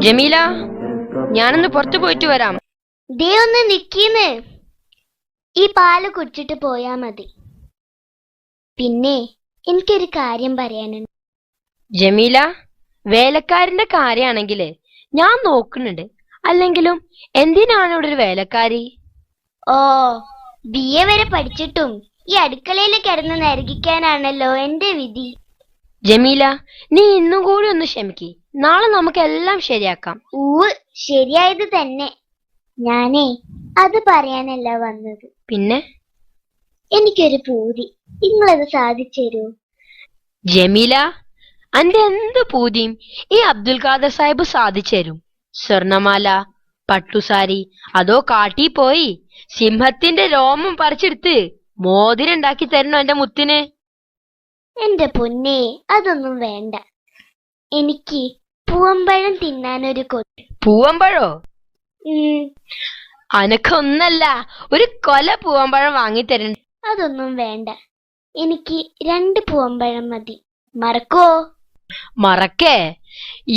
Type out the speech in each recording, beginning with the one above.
ജമീല, ഞാനൊന്ന് പുറത്തു പോയിട്ട് വരാം. ദേ ഒന്ന് നിക്കീന്ന്. ഈ പാല് കുടിച്ചിട്ട് പോയാ മതി. പിന്നെ എനിക്കൊരു കാര്യം പറയാനുണ്ട്. ജമീല, വേലക്കാരന്റെ കാര്യാണെങ്കില് ഞാൻ നോക്കുന്നുണ്ട്. അല്ലെങ്കിലും എന്തിനാണ് ഇവിടെ ഒരു വേലക്കാരി? ഓ, BA വരെ പഠിച്ചിട്ടും ഈ അടുക്കളയിൽ കിടന്ന് നരകിക്കാനാണല്ലോ എന്റെ വിധി. ജമീല, നീ ഇന്നും കൂടി ഒന്ന് ക്ഷമിക്ക്. നാളെ നമുക്ക് എല്ലാം ശരിയാക്കാം. ശരിയായത് തന്നെ. ഞാനേ അത് പറയാനല്ല വന്നത്. പിന്നെ? എനിക്കൊരു പൂതി, നിങ്ങളത് സാധിച്ചു തരൂ? ജമീല, അന്റെ എന്ത് പൂതിയും ഈ അബ്ദുൽ ഖാദർ സാഹിബ് സാധിച്ചു തരും. സ്വർണമാല, പട്ടുസാരി, അതോ കാട്ടി പോയി സിംഹത്തിന്റെ രോമം പറിച്ചെടുത്ത് മോതിരം ഉണ്ടാക്കി തരണോ എന്റെ മുത്തിന്? എന്റെ പൊന്നേ, അതൊന്നും വേണ്ട. എനിക്ക് പൂവമ്പഴം തിന്നാനൊരു കൊതി. പൂവമ്പഴോ? അനക്കൊന്നല്ല, ഒരു കൊല പൂവമ്പഴം വാങ്ങിത്തരണ്ട. അതൊന്നും വേണ്ട. എനിക്ക് 2 പൂവമ്പഴം മതി. മറക്കോ? മറക്കേ?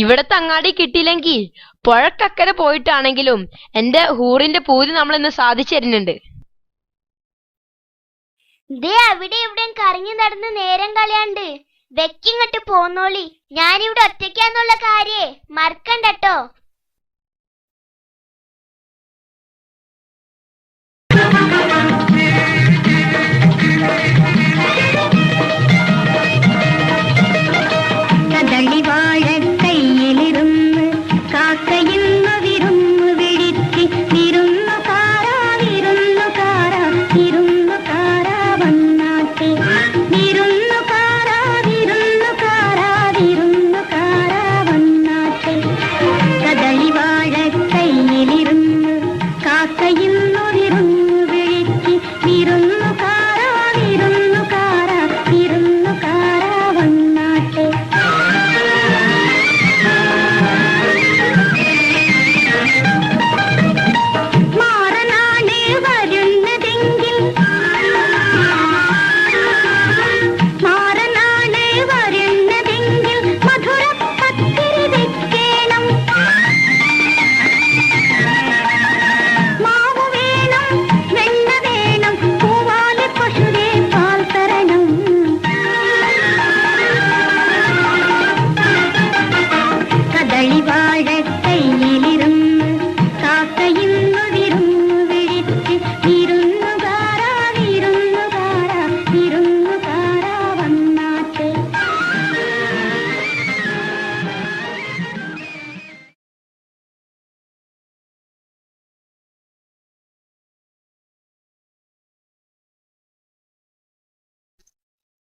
ഇവിടത്തെ അങ്ങാടി കിട്ടിയില്ലെങ്കിൽ പുഴക്കക്കരെ പോയിട്ടാണെങ്കിലും എന്റെ ഹൂറിന്റെ പൂതി നമ്മളിന്ന് സാധിച്ചു തരുന്നുണ്ട്. ദേ അവിടെ ഇവിടെ കറങ്ങി നടന്ന് നേരം കളയാണ്ട് വെക്കിങ്ങട്ട് പോന്നോളി. ഞാനിവിടെ ഒറ്റയ്ക്കാന്നുള്ള കാര്യേ മറക്കണ്ടട്ടോ.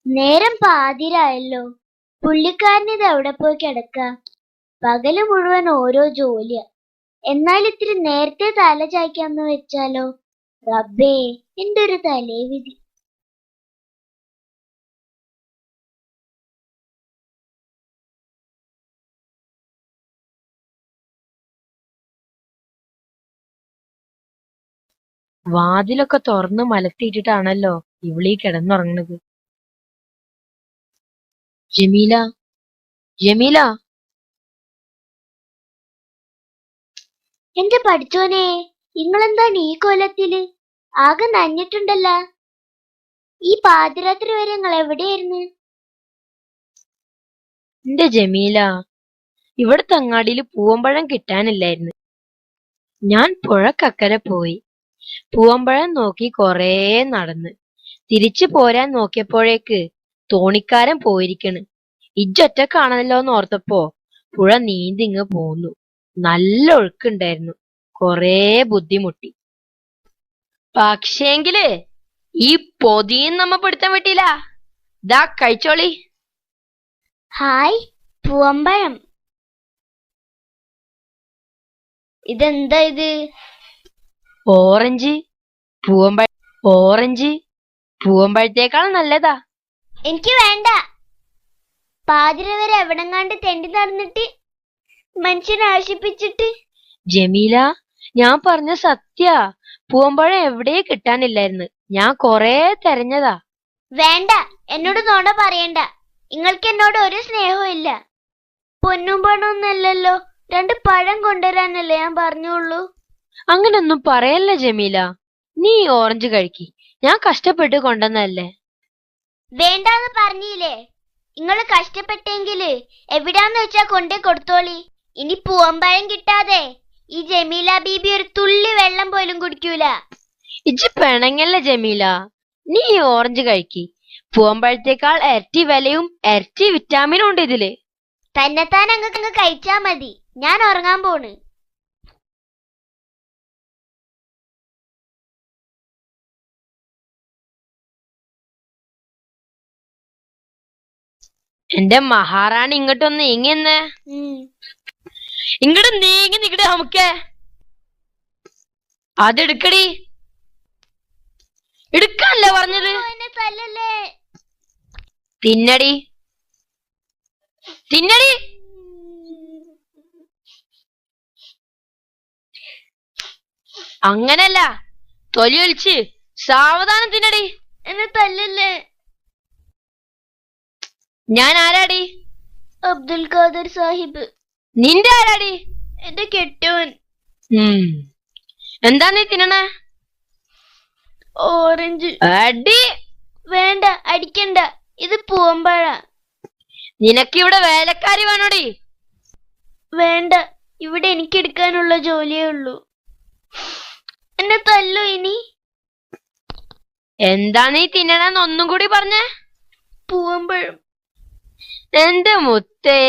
നേരം പാതിരായല്ലോ. പുള്ളിക്കാരനിത് എവിടെ പോയി കിടക്ക? പകല് മുഴുവൻ ഓരോ ജോലിയാ. എന്നാൽ ഇത്തിരി നേരത്തെ തല ചായ്ക്കാന്ന് വെച്ചാലോ? റബ്ബേ, എന്റെ ഒരു തലേവിധി. വാതിലൊക്കെ തുറന്ന് മലത്തിയിട്ടിട്ടാണല്ലോ ഇവിളീ കിടന്നുറങ്ങുന്നത്. ജമീല, ജമീല. എന്റെ പഠിച്ചോനെ, നിങ്ങളെന്താണ് ഈ കോലത്തില്? ആകെ നനഞ്ഞിട്ടുണ്ടല്ല. ഈ പാതിരാത്രി വരെ നിങ്ങൾ എവിടെയായിരുന്നു? എന്റെ ജമീല, ഇവിടുത്തെ അങ്ങാടിയില് പൂവമ്പഴം കിട്ടാനില്ലായിരുന്നു. ഞാൻ പുഴക്കക്കരെ പോയി പൂവമ്പഴം നോക്കി കൊറേ നടന്ന് തിരിച്ചു പോരാൻ നോക്കിയപ്പോഴേക്ക് തോണിക്കാരൻ പോയിരിക്കണ്. ഇജ്ജൊറ്റക്കാണല്ലോന്ന് ഓർത്തപ്പോ പുഴ നീന്തിങ്ങ് പോന്നു. നല്ല ഒഴുക്കുണ്ടായിരുന്നു. കൊറേ ബുദ്ധിമുട്ടി. പക്ഷേങ്കില് ഈ പൊതിയും നമ്മ പിടുത്തം വിട്ടില്ല. ദാ കഴിച്ചോളി. ഹായ്, പൂവമ്പഴം. ഇതെന്താ ഇത്? ഓറഞ്ച്. ഓറഞ്ച് പൂവമ്പഴത്തേക്കാൾ നല്ലതാ. എനിക്ക് വേണ്ട. പാതിര വരെ എവിടെങ്ങാണ്ട് തെണ്ടി നടന്നിട്ട് മനുഷ്യനെ ആശിപ്പിച്ചിട്ട്. ജമീല, ഞാൻ പറഞ്ഞ സത്യാ. പൂവമ്പഴം എവിടെ കിട്ടാനില്ലായിരുന്നു. ഞാൻ കൊറേ തെരഞ്ഞതാ. വേണ്ട, എന്നോട് നോണ പറയണ്ട. നിങ്ങൾക്ക് എന്നോട് ഒരു സ്നേഹവും ഇല്ല. പൊന്നും പണമൊന്നല്ലല്ലോ 2 പഴം കൊണ്ടുവരാനല്ലേ ഞാൻ പറഞ്ഞുള്ളൂ. അങ്ങനൊന്നും പറയല്ല ജമീല. നീ ഓറഞ്ച് കഴിക്കി, ഞാൻ കഷ്ടപ്പെട്ട് കൊണ്ടുവന്നല്ലേ. വേണ്ടാന്ന് പറഞ്ഞില്ലേ? നിങ്ങള് കഷ്ടപ്പെട്ടെങ്കില് എവിടാന്ന് വെച്ചാ കൊണ്ടേ കൊടുത്തോളി. ഇനി പൂവമ്പഴം കിട്ടാതെ ഈ ജമീല ബീബി ഒരു തുള്ളി വെള്ളം പോലും കുടിക്കൂല. ഇജ്ജ് പിണങ്ങല്ല ജമീല. നീ ഓറഞ്ച് കഴിക്കി, പൂവമ്പഴത്തേക്കാൾ ഇരട്ടി വിലയും ഇരട്ടി വിറ്റാമിനും ഉണ്ട് ഇതില്. തന്നെത്താൻ അങ്ങ് കഴിച്ചാ മതി. ഞാൻ ഉറങ്ങാൻ പോണ്. എന്റെ മഹാറാണി ഇങ്ങോട്ടൊന്ന് നീങ്ങിയെന്നേ. ഇങ്ങോട്ട് നീങ്ങി നിക്കട്ടെ നമുക്കേ. അതെടുക്കടി. എടുക്കാനല്ലേ പറഞ്ഞത്? തിന്നടി, തിന്നടി. അങ്ങനല്ല, തൊലി ഒലിച്ച് സാവധാനം തിന്നടി. എന്നെ തല്ലല്ലേ. ഞാൻ ആരാടി? അബ്ദുൽ ഖാദർ സാഹിബ്. നിന്റെ ആരാടി? എന്റെ കെട്ടോൻ. എന്താ നീ തിന്നണേ? ഓറഞ്ച്. അടി. വേണ്ട, അടിക്കണ്ട. ഇത് പൂവമ്പഴ. നിനക്കിവിടെ വേലക്കാരി വേണോടി? വേണ്ട, ഇവിടെ എനിക്ക് എടുക്കാനുള്ള ജോലിയേ ഉള്ളൂ. എന്നെ തല്ലു ഇനി. എന്താ നീ തിന്നണെന്ന് ഒന്നും കൂടി പറഞ്ഞേ. പൂവമ്പഴം. എന്റെ മുത്തേ.